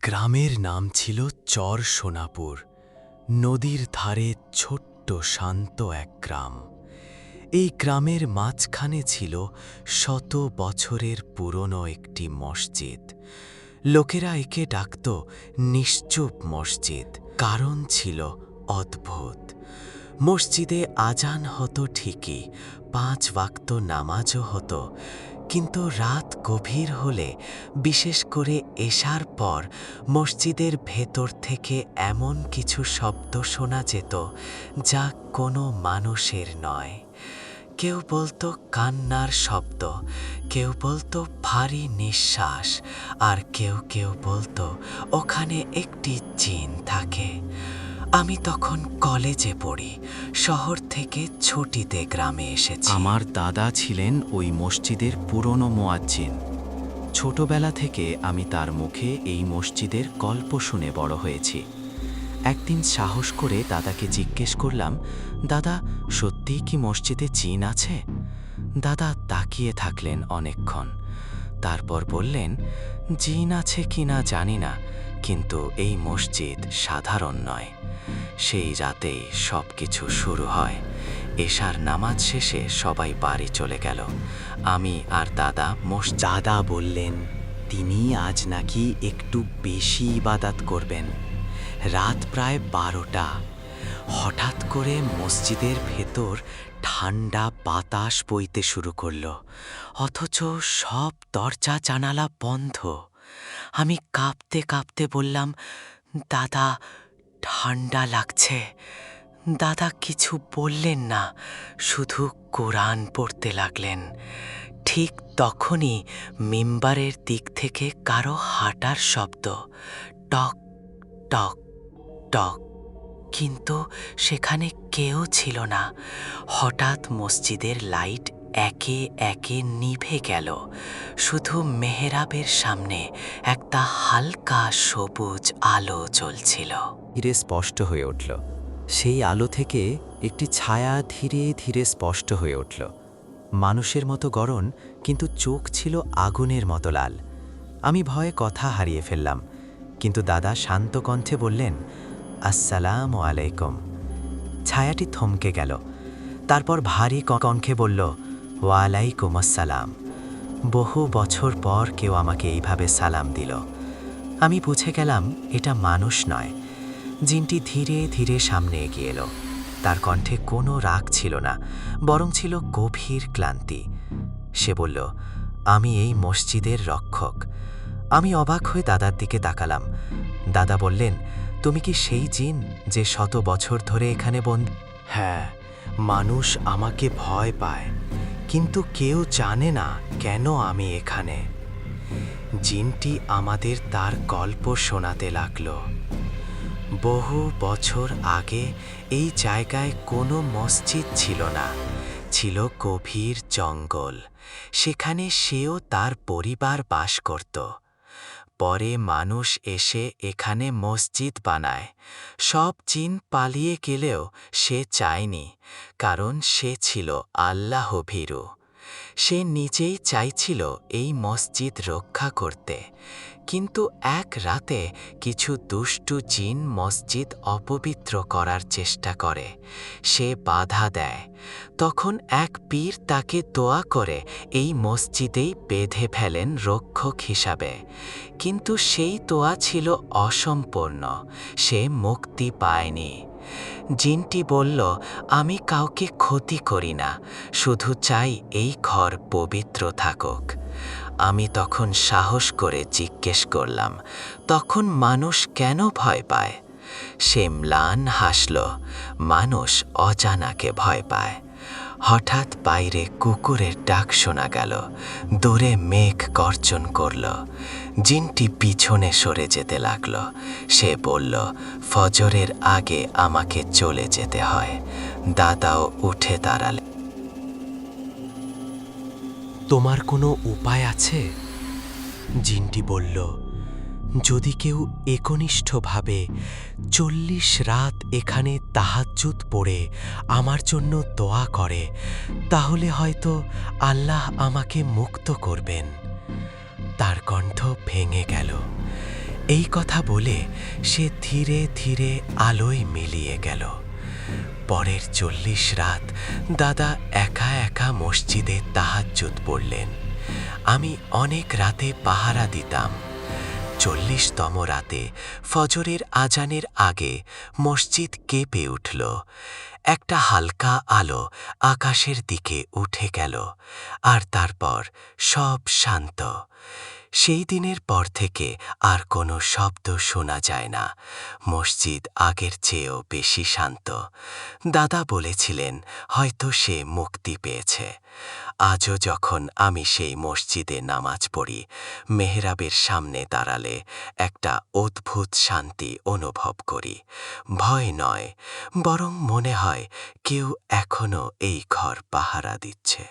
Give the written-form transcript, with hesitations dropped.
গ্রামের নাম ছিল চর সোনাপুর। নদীর ধারে ছোট্ট শান্ত এক গ্রাম। এই গ্রামের মাঝখানে ছিল শত বছরের পুরনো একটি মসজিদ। লোকেরা একে ডাকত নিশ্চুপ মসজিদ। কারণ ছিল অদ্ভুত। মসজিদে আজান হতো ঠিকই, 5 ওয়াক্ত নামাজও হতো, কিন্তু রাত গভীর হলে, বিশেষ করে এশার পর, মসজিদের ভেতর থেকে এমন কিছু শব্দ শোনা যেত যা কোনো মানুষের নয়। কেউ বলতো কান্নার শব্দ, কেউ বলতো ভারী নিঃশ্বাস, আর কেউ কেউ বলতো ওখানে একটি জিন থাকে। আমি তখন কলেজে পড়ি, শহর থেকে ছুটিতে গ্রামে এসেছি। আমার দাদা ছিলেন ওই মসজিদের পুরনো মুয়াজ্জিন। ছোটবেলা থেকে আমি তার মুখে এই মসজিদের গল্প শুনে বড় হয়েছি। একদিন সাহস করে দাদাকে জিজ্ঞেস করলাম, দাদা, সত্যিই কি মসজিদে জিন আছে? দাদা তাকিয়ে থাকলেন অনেকক্ষণ, তারপর বললেন, জিন আছে কি না জানি না, কিন্তু এই মসজিদ সাধারণ নয়। সেই রাতেই সব কিছু শুরু হয়। এশার নামাজ শেষে সবাই বাড়ি চলে গেল। আমি আর দাদা দাদা বললেন, তিনি আজ নাকি একটু বেশি ইবাদত করবেন। রাত প্রায় 12টা। হঠাৎ করে মসজিদের ভেতর ঠান্ডা বাতাস বইতে শুরু করল, অথচ সব দরজা জানালা বন্ধ। আমি কাঁপতে কাঁপতে বললাম, দাদা, ঠান্ডা লাগছে। দাদা কিছু বললেন না, শুধু কোরআন পড়তে লাগলেন। ঠিক তখনই মিম্বারের দিক থেকে কারো হাঁটার শব্দ, টক টক টক, কিন্তু সেখানে কেউ ছিল না। হঠাৎ মসজিদের লাইট একে একে নিভে গেল। শুধু মেহরাবের সামনে একটা হালকা সবুজ আলো জ্বলছিল। ধীরে স্পষ্ট হয়ে উঠল। সেই আলো থেকে একটি ছায়া ধীরে ধীরে স্পষ্ট হয়ে উঠল। মানুষের মতো গড়ন, কিন্তু চোখ ছিল আগুনের মতো লাল। আমি ভয়ে কথা হারিয়ে ফেললাম, কিন্তু দাদা শান্ত কণ্ঠে বললেন, আসসালামু আলাইকুম। ছায়াটি থমকে গেল, তারপর ভারী কণ্ঠে বলল, ওয়ালাইকুম আসসালাম। বহু বছর পর কেউ আমাকে এইভাবে সালাম দিল। আমি বুঝে গেলাম এটা মানুষ নয়। জিনটি ধীরে ধীরে সামনে এগিয়ে এলো। তার কণ্ঠে কোনো রাগ ছিল না, বরং ছিল গভীর ক্লান্তি। সে বলল, আমি এই মসজিদের রক্ষক। আমি অবাক হয়ে দাদার দিকে তাকালাম। দাদা বললেন, তুমি কি সেই জিন যে শত বছর ধরে এখানে বন্দী? হ্যাঁ, মানুষ আমাকে ভয় পায়, কিন্তু কেউ জানে না কেন আমি এখানে। জিনটি আমাদের তার গল্প শোনাতে লাগলো। বহু বছর আগে এই জায়গায় কোনো মসজিদ ছিল না, ছিল গভীর জঙ্গল। সেখানে সেও তার পরিবার বাস করত। পরে মানুষ এসে এখানে মসজিদ বানায়। সব জিন পালিয়ে গেলেও সে চায়নি, কারণ সে ছিল আল্লাহ ভীরু। সে নিজেই চাইছিল এই মসজিদ রক্ষা করতে, কিন্তু এক রাতে কিছু দুষ্টু জিন মসজিদ অপবিত্র করার চেষ্টা করে। সে বাধা দেয়। তখন এক পীর তাকে দোয়া করে এই মসজিদেই বেঁধে ফেলেন রক্ষক হিসাবে, কিন্তু সেই দোয়া ছিল অসম্পূর্ণ। সে মুক্তি পায়নি। জিনটি বলল, আমি কাউকে ক্ষতি করি না, শুধু চাই এই ঘর পবিত্র থাকুক। আমি তখন সাহস করে জিজ্ঞেস করলাম, তখন মানুষ কেন ভয় পায়? সে ম্লান হাসল, মানুষ অজানাকে ভয় পায়। হঠাৎ বাইরে কুকুরের ডাক শোনা গেল, দূরে মেঘ গর্জন করল। জিনটি পিছনে সরে যেতে লাগল। সে বলল, ফজরের আগে আমাকে চলে যেতে হয়। দাদাও উঠে দাঁড়ালেন। তোমার কোনো উপায় আছে? জিনটি বলল, যদি কেউ একনিষ্ঠভাবে 40 রাত এখানে তাহাজ্জুদ পড়ে আমার জন্য দোয়া করে, তাহলে হয়তো আল্লাহ আমাকে মুক্ত করবেন। তার কণ্ঠ ভেঙে গেল। এই কথা বলে সে ধীরে ধীরে আলোয় মিলিয়ে গেল। পরের 40 রাত দাদা একা একা মসজিদে তাহাজ্জুদ পড়লেন। আমি অনেক রাতে পাহারা দিতাম। 40তম রাতে ফজরের আজানের আগে মসজিদ কেঁপে উঠল। একটা হালকা আলো আকাশের দিকে উঠে গেল, আর তারপর সব শান্ত। সেই দিনের পর থেকে আর কোনো শব্দ শোনা যায় না। মসজিদ আগের চেয়েও বেশি শান্ত। দাদা বলেছিলেন হয়তো সে মুক্তি পেয়েছে। আজও যখন আমি সেই মসজিদে নামাজ পড়ি, মেহরাবের সামনে দাঁড়ালে একটা অদ্ভুত শান্তি অনুভব করি। ভয় নয়, বরং মনে হয় কেউ এখনো এই ঘর পাহারা দিচ্ছে।